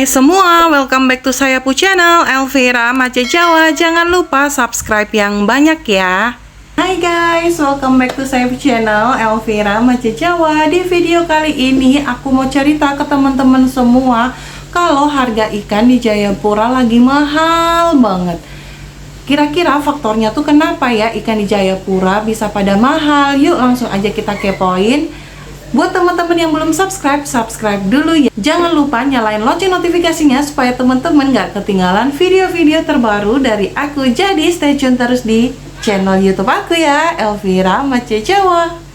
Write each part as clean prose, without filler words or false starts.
Hai semua, welcome back to saya pu channel Elvira Mace Jawa. Jangan lupa subscribe yang banyak ya. Hai guys, welcome back to saya pu channel Elvira Mace Jawa. Di video kali ini aku mau cerita ke teman-teman semua kalau harga ikan di Jayapura lagi mahal banget. Kira-kira faktornya tuh kenapa ya ikan di Jayapura bisa pada mahal? Yuk langsung aja kita kepoin. Buat teman-teman yang belum subscribe, subscribe dulu ya. Jangan lupa nyalain lonceng notifikasinya supaya teman-teman gak ketinggalan video-video terbaru dari aku. Jadi stay tune terus di channel YouTube aku ya, Elvira Mace Jawa.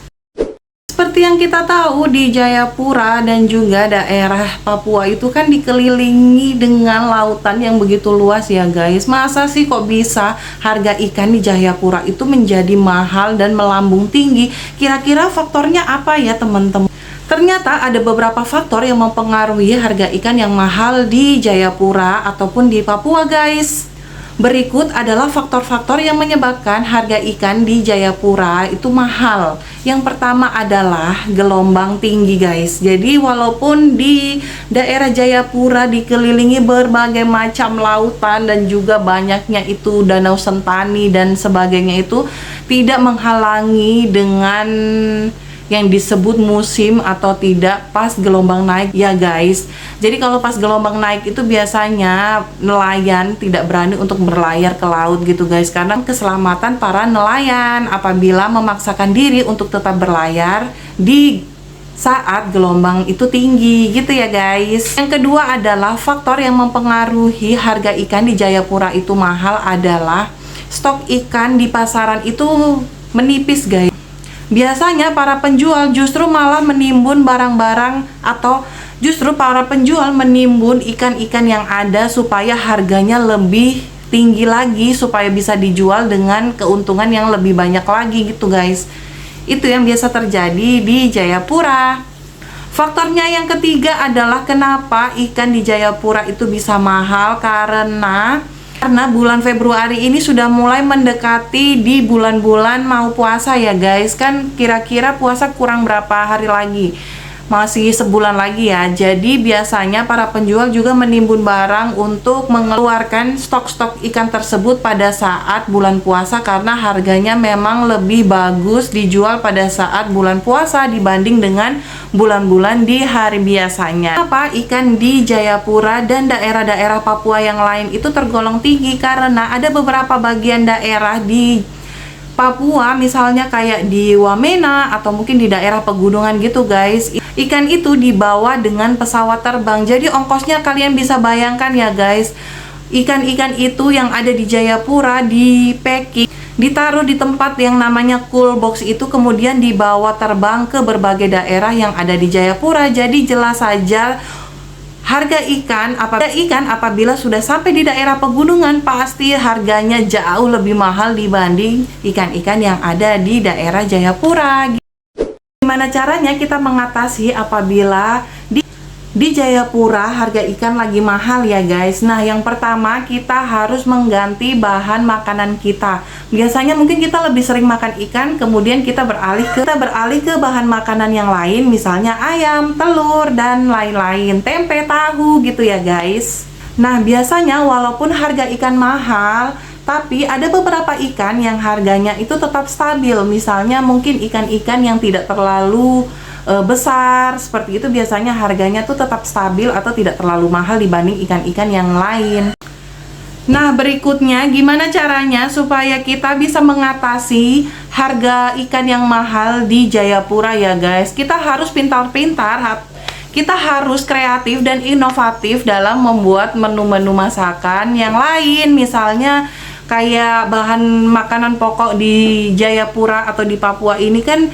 Seperti yang kita tahu, di Jayapura dan juga daerah Papua itu kan dikelilingi dengan lautan yang begitu luas ya guys. Masa sih kok bisa harga ikan di Jayapura itu menjadi mahal dan melambung tinggi? Kira-kira faktornya apa ya teman-teman? Ternyata ada beberapa faktor yang mempengaruhi harga ikan yang mahal di Jayapura ataupun di Papua guys. Berikut adalah faktor-faktor yang menyebabkan harga ikan di Jayapura itu mahal. Yang pertama adalah gelombang tinggi guys. Jadi walaupun di daerah Jayapura dikelilingi berbagai macam lautan dan juga banyaknya itu danau Sentani dan sebagainya, itu tidak menghalangi dengan yang disebut musim atau tidak pas gelombang naik ya guys. Jadi kalau pas gelombang naik itu biasanya nelayan tidak berani untuk berlayar ke laut gitu guys, karena keselamatan para nelayan apabila memaksakan diri untuk tetap berlayar di saat gelombang itu tinggi gitu ya guys. Yang kedua adalah faktor yang mempengaruhi harga ikan di Jayapura itu mahal adalah stok ikan di pasaran itu menipis guys. Biasanya para penjual justru malah menimbun barang-barang atau justru para penjual menimbun ikan-ikan yang ada supaya harganya lebih tinggi lagi, supaya bisa dijual dengan keuntungan yang lebih banyak lagi gitu guys. Itu yang biasa terjadi di Jayapura. Faktornya yang ketiga adalah kenapa ikan di Jayapura itu bisa mahal, karena bulan Februari ini sudah mulai mendekati di bulan-bulan mau puasa ya guys. Kan kira-kira puasa kurang berapa hari lagi, masih sebulan lagi ya. Jadi biasanya para penjual juga menimbun barang untuk mengeluarkan stok-stok ikan tersebut pada saat bulan puasa, karena harganya memang lebih bagus dijual pada saat bulan puasa dibanding dengan bulan-bulan di hari biasanya. Kenapa ikan di Jayapura dan daerah-daerah Papua yang lain itu tergolong tinggi? Karena ada beberapa bagian daerah di Papua, misalnya kayak di Wamena atau mungkin di daerah pegunungan gitu guys, ikan itu dibawa dengan pesawat terbang. Jadi ongkosnya kalian bisa bayangkan ya guys. Ikan-ikan itu yang ada di Jayapura di packing, ditaruh di tempat yang namanya cool box itu, kemudian dibawa terbang ke berbagai daerah yang ada di Jayapura. Jadi jelas saja harga ikan apabila sudah sampai di daerah pegunungan pasti harganya jauh lebih mahal dibanding ikan-ikan yang ada di daerah Jayapura. Gimana caranya kita mengatasi apabila di Jayapura harga ikan lagi mahal ya guys? Nah, yang pertama kita harus mengganti bahan makanan kita. Biasanya mungkin kita lebih sering makan ikan, kemudian kita beralih ke bahan makanan yang lain, misalnya ayam, telur, dan lain-lain, tempe, tahu gitu ya guys. Nah, biasanya walaupun harga ikan mahal, tapi ada beberapa ikan yang harganya itu tetap stabil. Misalnya mungkin ikan-ikan yang tidak terlalu besar seperti itu, biasanya harganya tuh tetap stabil atau tidak terlalu mahal dibanding ikan-ikan yang lain. Nah, berikutnya gimana caranya supaya kita bisa mengatasi harga ikan yang mahal di Jayapura ya guys? Kita harus pintar-pintar, kita harus kreatif dan inovatif dalam membuat menu-menu masakan yang lain. Misalnya kayak bahan makanan pokok di Jayapura atau di Papua ini kan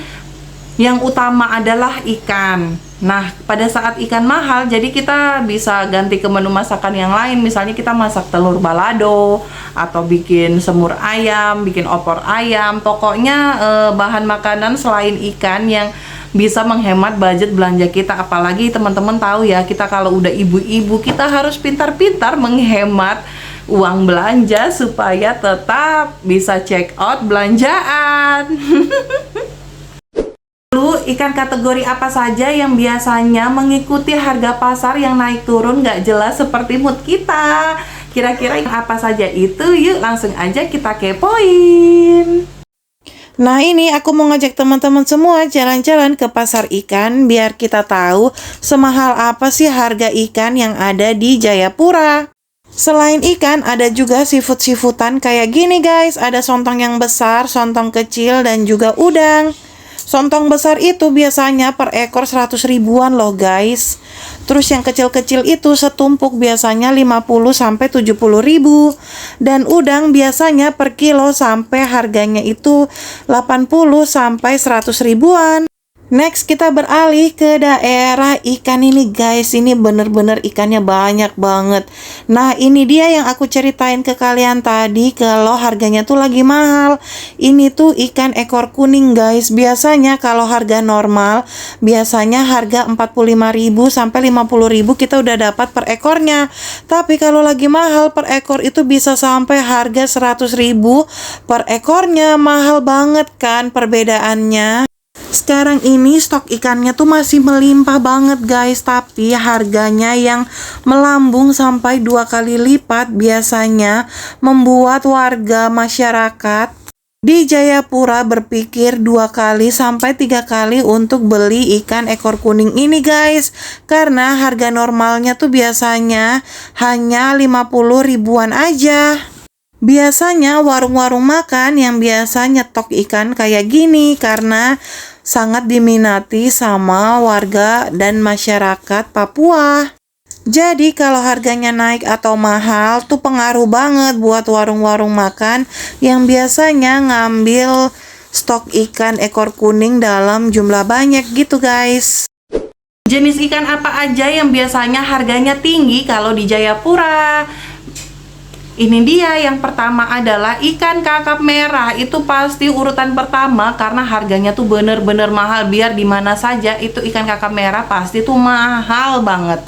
yang utama adalah ikan. Nah, pada saat ikan mahal, jadi kita bisa ganti ke menu masakan yang lain. Misalnya kita masak telur balado, atau bikin semur ayam, bikin opor ayam. Pokoknya bahan makanan selain ikan yang bisa menghemat budget belanja kita. Apalagi teman-teman tahu ya, kita kalau udah ibu-ibu, kita harus pintar-pintar menghemat uang belanja supaya tetap bisa check out belanjaan. ikan kategori apa saja yang biasanya mengikuti harga pasar yang naik turun nggak jelas seperti mood kita? Kira-kira apa saja itu? Yuk langsung aja kita kepoin. Nah, ini aku mau ngajak teman-teman semua jalan-jalan ke pasar ikan biar kita tahu semahal apa sih harga ikan yang ada di Jayapura. Selain ikan, ada juga seafood-seafoodan kayak gini guys. Ada sontong yang besar, sontong kecil, dan juga udang. Sontong besar itu biasanya per ekor 100 ribuan loh guys. Terus yang kecil-kecil itu setumpuk biasanya 50 sampai 70 ribu. Dan udang biasanya per kilo sampai harganya itu 80 sampai 100 ribuan. Next kita beralih ke daerah ikan ini guys. Ini bener-bener ikannya banyak banget. Nah ini dia yang aku ceritain ke kalian tadi kalau harganya tuh lagi mahal. Ini tuh ikan ekor kuning guys. Biasanya kalau harga normal biasanya harga 45.000 sampai 50.000 kita udah dapat per ekornya. Tapi kalau lagi mahal per ekor itu bisa sampai harga 100.000 per ekornya. Mahal banget kan perbedaannya. Sekarang ini stok ikannya tuh masih melimpah banget guys, tapi harganya yang melambung sampai 2 kali lipat biasanya membuat warga masyarakat di Jayapura berpikir 2 kali sampai 3 kali untuk beli ikan ekor kuning ini guys. Karena harga normalnya tuh biasanya hanya 50 ribuan aja. Biasanya warung-warung makan yang biasa nyetok ikan kayak gini karena sangat diminati sama warga dan masyarakat Papua. Jadi kalau harganya naik atau mahal tuh pengaruh banget buat warung-warung makan yang biasanya ngambil stok ikan ekor kuning dalam jumlah banyak gitu guys. Jenis ikan apa aja yang biasanya harganya tinggi kalau di Jayapura? Ini dia, yang pertama adalah ikan kakap merah. Itu pasti urutan pertama karena harganya tuh bener-bener mahal. Biar dimana saja itu ikan kakap merah pasti tuh mahal banget.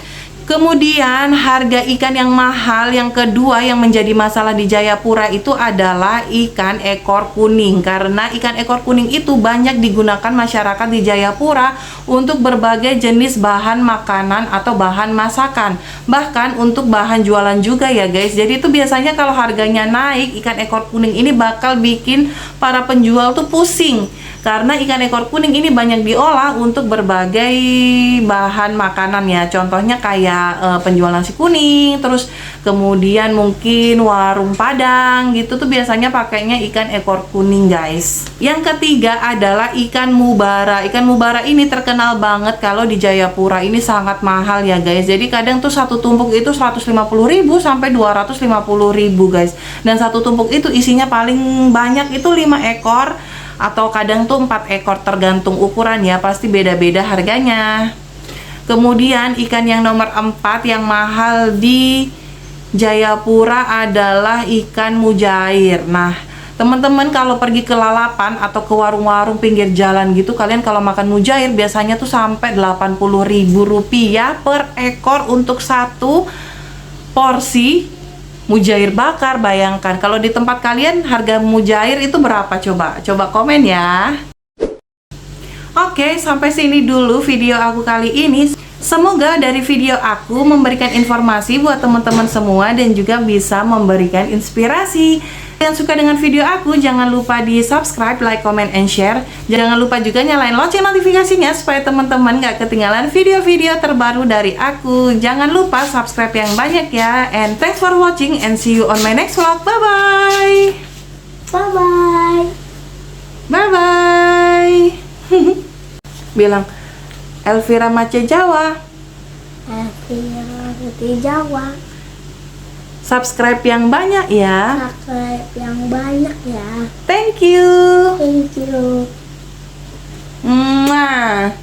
Kemudian harga ikan yang mahal yang kedua yang menjadi masalah di Jayapura itu adalah ikan ekor kuning. Karena ikan ekor kuning itu banyak digunakan masyarakat di Jayapura untuk berbagai jenis bahan makanan atau bahan masakan. Bahkan untuk bahan jualan juga ya guys. Jadi itu biasanya kalau harganya naik, ikan ekor kuning ini bakal bikin para penjual tuh pusing. Karena ikan ekor kuning ini banyak diolah untuk berbagai bahan makanan ya. Contohnya kayak penjual nasi kuning, terus kemudian mungkin warung Padang gitu tuh biasanya pakainya ikan ekor kuning guys. Yang ketiga adalah ikan mubara. Ikan mubara ini terkenal banget kalau di Jayapura, ini sangat mahal ya guys. Jadi kadang tuh satu tumpuk itu 150.000 sampai 250.000 guys. Dan satu tumpuk itu isinya paling banyak itu 5 ekor. Atau kadang tuh 4 ekor tergantung ukuran ya, pasti beda-beda harganya. Kemudian ikan yang nomor 4 yang mahal di Jayapura adalah ikan mujair. Nah teman-teman kalau pergi ke lalapan atau ke warung-warung pinggir jalan gitu, kalian kalau makan mujair biasanya tuh sampai Rp80.000 per ekor untuk satu porsi mujair bakar. Bayangkan kalau di tempat kalian harga mujair itu berapa, coba komen ya. Oke, sampai sini dulu video aku kali ini. Semoga dari video aku memberikan informasi buat teman-teman semua dan juga bisa memberikan inspirasi. Yang suka dengan video aku, jangan lupa di subscribe, like, comment, and share. Jangan lupa juga nyalain lonceng notifikasinya supaya teman-teman gak ketinggalan video-video terbaru dari aku. Jangan lupa subscribe yang banyak ya. And thanks for watching and see you on my next vlog. Bye-bye. Bye-bye. Bye-bye. Bilang Elvira Mace Jawa. Elvira Mace Jawa. Subscribe yang banyak ya. Subscribe yang banyak ya. Thank you. Thank you. Mwah.